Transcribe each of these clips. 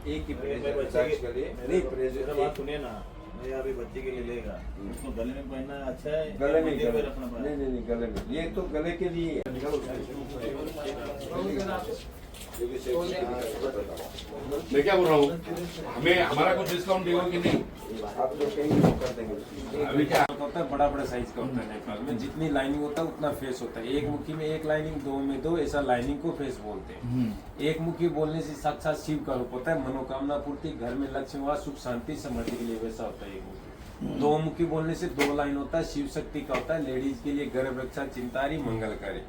एक ही मेरे प्रेस बच्चे रुद्राक्ष के लिए मेरी नहीं प्रेस मेरा बात सुनिए ना, मेरे अभी बच्चे के लिए लेगा, उसको गले में पहनना अच्छा है, गले में मंदिर पे गले रखना नहीं नहीं नहीं गले में, ये तो गले के लिए है। मैं क्या बोल रहा हूँ, हमें हमारा कुछ डिस्काउंट देगा कि नहीं? आप जो कहीं वो कर देंगे। अभी क्या होता है बड़ा बड़ा साइज का होता है नेपाल में, जितनी लाइनिंग होता है उतना फेस होता है। एक मुट्ठी में एक लाइनिंग, दो में दो, ऐसा लाइनिंग को फेस बोलते हैं। एक मुट्ठी बोलने से साक्षात शिव का रूप होता है, मनोकामना पूर्ति, घर में लक्ष्मी वास, सुख शांति समृद्धि के लिए वैसा होता है एक मुट्ठी। दो मुखी बोलने से दो लाइन होता है, शिव शक्ति का होता है, लेडीज के लिए गर्भ रक्षा, चिंतारी, मंगलकारी।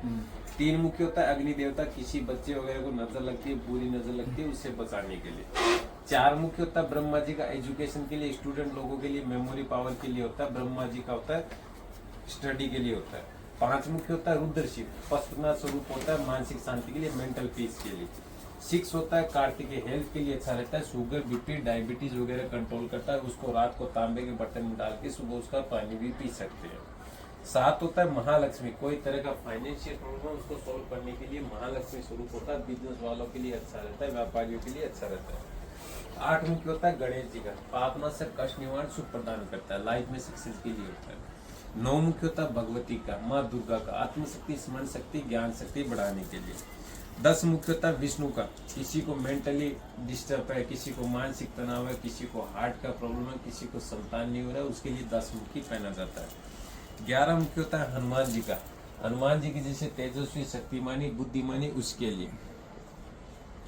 तीन मुखी होता है अग्नि देवता, किसी बच्चे वगैरह को नजर लगती है, बुरी नजर लगती है, उससे बचाने के लिए। चार मुख्य होता है ब्रह्मा जी का एजुकेशन के लिए, स्टूडेंट लोगों के लिए, मेमोरी पावर के लिए होता है। ब्रह्मा जी का होता है स्टडी के लिए होता है। पांच मुख्य होता है रुद्र शिव, पशुपतिनाथ स्वरूप होता है, मानसिक शांति के लिए, मेंटल पीस के लिए। सिक्स होता है कार्तिकेय, हेल्थ के लिए अच्छा रहता है, शुगर, बीपी, डायबिटीज वगैरह कंट्रोल करता है। उसको रात को तांबे के बर्तन में डाल के सुबह उसका पानी भी पी सकते हैं। सात होता है महालक्ष्मी, कोई तरह का फाइनेंशियल प्रॉब्लम उसको सॉल्व करने के लिए महालक्ष्मी स्वरूप होता है, बिजनेस वालों के लिए अच्छा रहता है, व्यापारियों के लिए अच्छा रहता है। आठ मुख्य होता है गणेश जी का, पापना से कष्ट निवारण सुख प्रदान करता है, लाइफ में सक्सेस के लिए होता है। नौ मुख्य होता है भगवती का, माँ दुर्गा का, आत्मशक्ति, स्मरण शक्ति, ज्ञान शक्ति बढ़ाने के लिए। 10 मुख्य होता है विष्णु का, किसी को मेंटली डिस्टर्ब है, किसी को मानसिक तनाव है, किसी को हार्ट का प्रॉब्लम है, किसी को संतान नहीं हो रहा है, उसके लिए 10 मुखी पहना जाता है। 11 मुख्य होता है हनुमान जी का, हनुमान जी की जैसे तेजस्वी, शक्तिमानी, बुद्धिमानी, उसके लिए।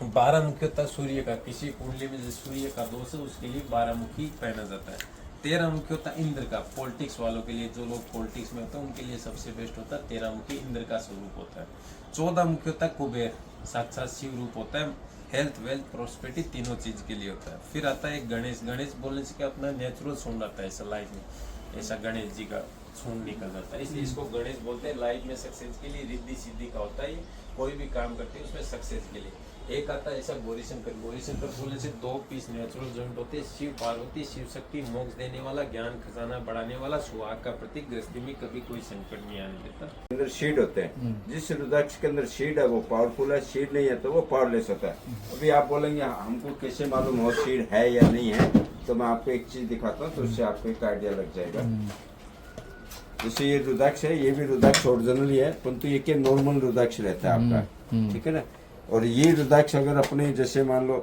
12 मुख्य होता है सूर्य का, किसी कुंडली में जैसे सूर्य का दोष है उसके लिए 12 मुखी पहना जाता है। 13 मुखी होता है इंद्र का, पॉलिटिक्स वालों के लिए, जो लोग पॉलिटिक्स में होते हैं उनके लिए सबसे बेस्ट होता है 13 मुखी इंद्र का स्वरूप होता है। 14 मुखी होता है कुबेर, साक्षात शिव रूप होता है, हेल्थ, वेल्थ, प्रोस्पेरिटी तीनों चीज के लिए होता है। फिर आता है गणेश, गणेश बोलने से क्या अपना नेचुरल साउंड आता है, ऐसा लाइफ में ऐसा गणेश जी का साउंड निकल जाता है, इसलिए इसको गणेश बोलते हैं। लाइफ में सक्सेस के लिए, रिद्धि सिद्धि का होता है, कोई भी काम करते हैं उसमें सक्सेस के लिए। एक आता है ऐसा गौरीशंकर, गौरीशंकर बोलने से 2 पीस नेचुरल जॉइंट होते हैं, शिव पार्वती, शिव शक्ति, मोक्ष देने वाला, ज्ञान खजाना बढ़ाने वाला, सुहाग का प्रतीक, गृहस्थी में कभी कोई संकट नहीं आने देता। अंदर शीड होते हैं, जिस रुद्राक्ष के अंदर शीड है वो पावरफुल है, शीड नहीं है तो वो पावरलेस होता है। अभी आप बोलेंगे हमको कैसे मालूम हो शीड है या नहीं है, तो मैं आपको एक चीज दिखाता हूँ, तो उससे आपको एक आइडिया लग जाएगा। जैसे ये रुद्राक्ष है, ये भी रुद्राक्ष ओरिजिनली है, परंतु ये क्या नॉर्मल रुद्राक्ष रहता है आपका, ठीक है ना। और ये रुद्राक्ष अगर अपने जैसे मान लो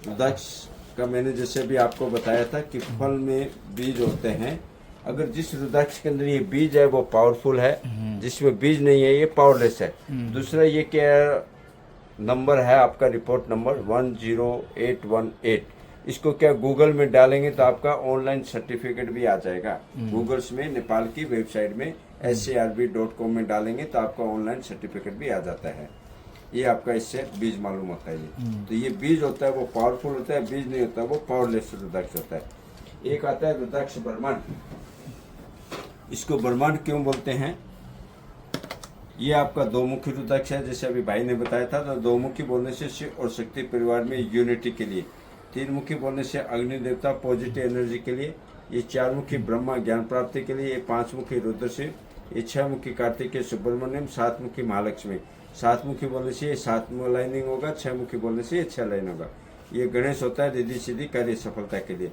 रुद्राक्ष का मैंने जैसे भी आपको बताया था कि फल में बीज होते हैं, अगर जिस रुद्राक्ष के अंदर ये बीज है वो पावरफुल है, जिसमें बीज नहीं है ये पावरलेस है। दूसरा ये क्या नंबर है आपका, रिपोर्ट नंबर 10818, इसको क्या गूगल में डालेंगे तो आपका ऑनलाइन सर्टिफिकेट भी आ जाएगा। गूगल्स में नेपाल की वेबसाइट में SARB.com में डालेंगे तो आपका ऑनलाइन सर्टिफिकेट भी आ जाता है। ये आपका इससे बीज मालूम होता है। ये तो ये बीज होता है वो पावरफुल होता है, बीज नहीं होता वो पावरलेस रुद्राक्ष होता है। एक आता है रुद्राक्ष ब्रह्मांड, इसको ब्रह्मांड क्यों बोलते हैं, ये आपका 2 मुखी रुद्राक्ष है, जैसे अभी भाई ने बताया था। तो 2 मुखी बोलने से शिव और शक्ति परिवार में यूनिटी के लिए, 3 मुखी बोलने से अग्नि देवता, पॉजिटिव एनर्जी के लिए, ये 4 मुखी ब्रह्मा, ज्ञान प्राप्ति के लिए, ये 5 मुखी रुद्र शिव, ये 6 मुखी कार्तिकेय सुब्रमण्यम, 7 मुखी महालक्ष्मी। 7 मुखी बोलने से ये 7 लाइनिंग होगा, 6 मुखी बोलने से ये 6 लाइन होगा। ये गणेश होता है रिद्धि सिद्धि कार्य सफलता के लिए।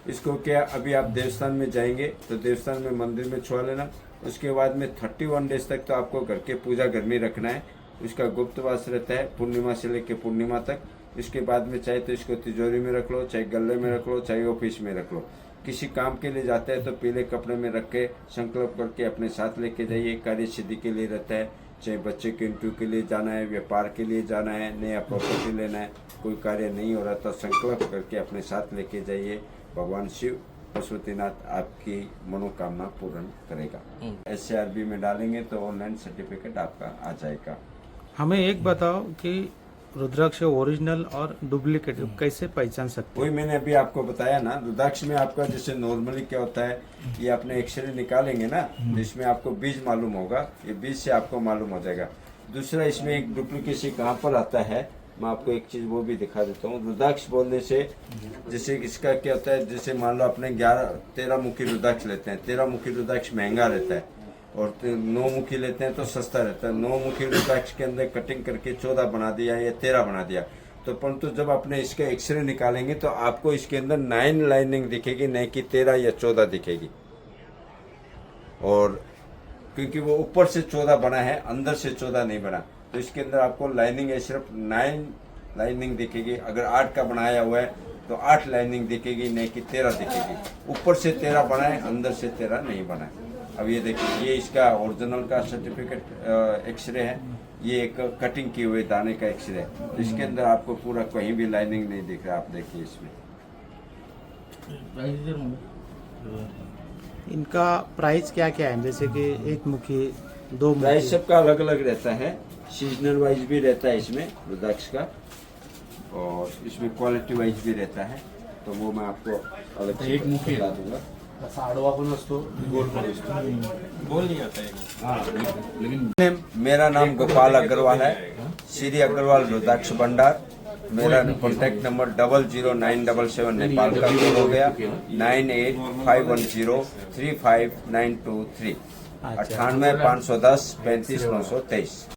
इसको क्या अभी आप देवस्थान में जाएंगे तो देवस्थान में मंदिर में छुआ लेना, उसके बाद में 31 डेज तक तो आपको घर के पूजा घर में रखना है। उसका गुप्तवास रहता है पूर्णिमा से लेकर पूर्णिमा तक। इसके बाद में चाहे तो इसको तिजोरी में रख लो, चाहे गले में रख लो, चाहे ऑफिस में रख लो। किसी काम के लिए जाते हैं तो पीले कपड़े में रख के संकल्प करके अपने साथ लेके जाइए, कार्य सिद्धि के लिए रहता है। चाहे बच्चे के इंटरव्यू के लिए जाना है, व्यापार के लिए जाना है, नया प्रॉपर्टी लेना है, कोई कार्य नहीं हो रहा तो संकल्प करके अपने साथ लेके जाइए। भगवान शिव पशुपतिनाथ आपकी मनोकामना पूर्ण करेगा। SARB में डालेंगे तो ऑनलाइन सर्टिफिकेट आपका आ जाएगा। हमें एक बताओ कि रुद्राक्ष ओरिजिनल और डुप्लीकेट कैसे पहचान सकते हैं? वही मैंने अभी आपको बताया ना, रुद्राक्ष में आपका जैसे नॉर्मली क्या होता है, ये अपने एक्सरे निकालेंगे ना, जिसमें आपको बीज मालूम होगा, ये बीज से आपको मालूम हो जाएगा। दूसरा इसमें एक डुप्लीकेसी कहाँ पर आता है, मैं आपको एक चीज वो भी दिखा देता हूँ। रुद्राक्ष बोलने से जैसे इसका क्या होता है, जैसे मान लो अपने 13 मुखी रुद्राक्ष लेते हैं, 13 मुखी रुद्राक्ष महंगा रहता है और 9 मुखी लेते हैं तो सस्ता रहता है। 9 मुखी रुद्राक्ष के अंदर कटिंग करके 14 बना दिया या 13 बना दिया तो परंतु जब आपने इसका एक्सरे निकालेंगे तो आपको इसके अंदर 9 लाइनिंग दिखेगी, नहीं कि 13 या 14 दिखेगी। और क्योंकि वो ऊपर से 14 बना है, अंदर से 14 नहीं बना, तो इसके अंदर आपको लाइनिंग सिर्फ 9 लाइनिंग दिखेगी। अगर 8 का बनाया हुआ है तो 8 लाइनिंग दिखेगी, नहीं कि 13 दिखेगी। ऊपर से 13 बना है, अंदर से 13 नहीं बना है। अब ये देखिए, ये इसका ओरिजिनल का सर्टिफिकेट एक्सरे है, ये एक कटिंग किए हुए दाने का एक्सरे है। तो इसके अंदर आपको पूरा कहीं भी लाइनिंग नहीं दिख रहा। आप देखिए इसमें इनका प्राइस क्या क्या है, जैसे कि एक मुखी, दो प्राइस मुखी? सबका अलग अलग रहता है, सीजनल वाइज भी रहता है इसमें रुद्राक्ष का, और इसमें क्वालिटी वाइज भी रहता है। तो वो मैं आपको अलग से बता दूंगा। आडवा पण असतो गोल पण असतो बोल नहीं आता है लेकिन मेरा नाम गोपाल अग्रवाल है, श्री अग्रवाल रुद्राक्ष भंडार। मेरा कॉन्टैक्ट नंबर 00977 नेपाल का कोड हो गया 9851035923 98 510 35 923।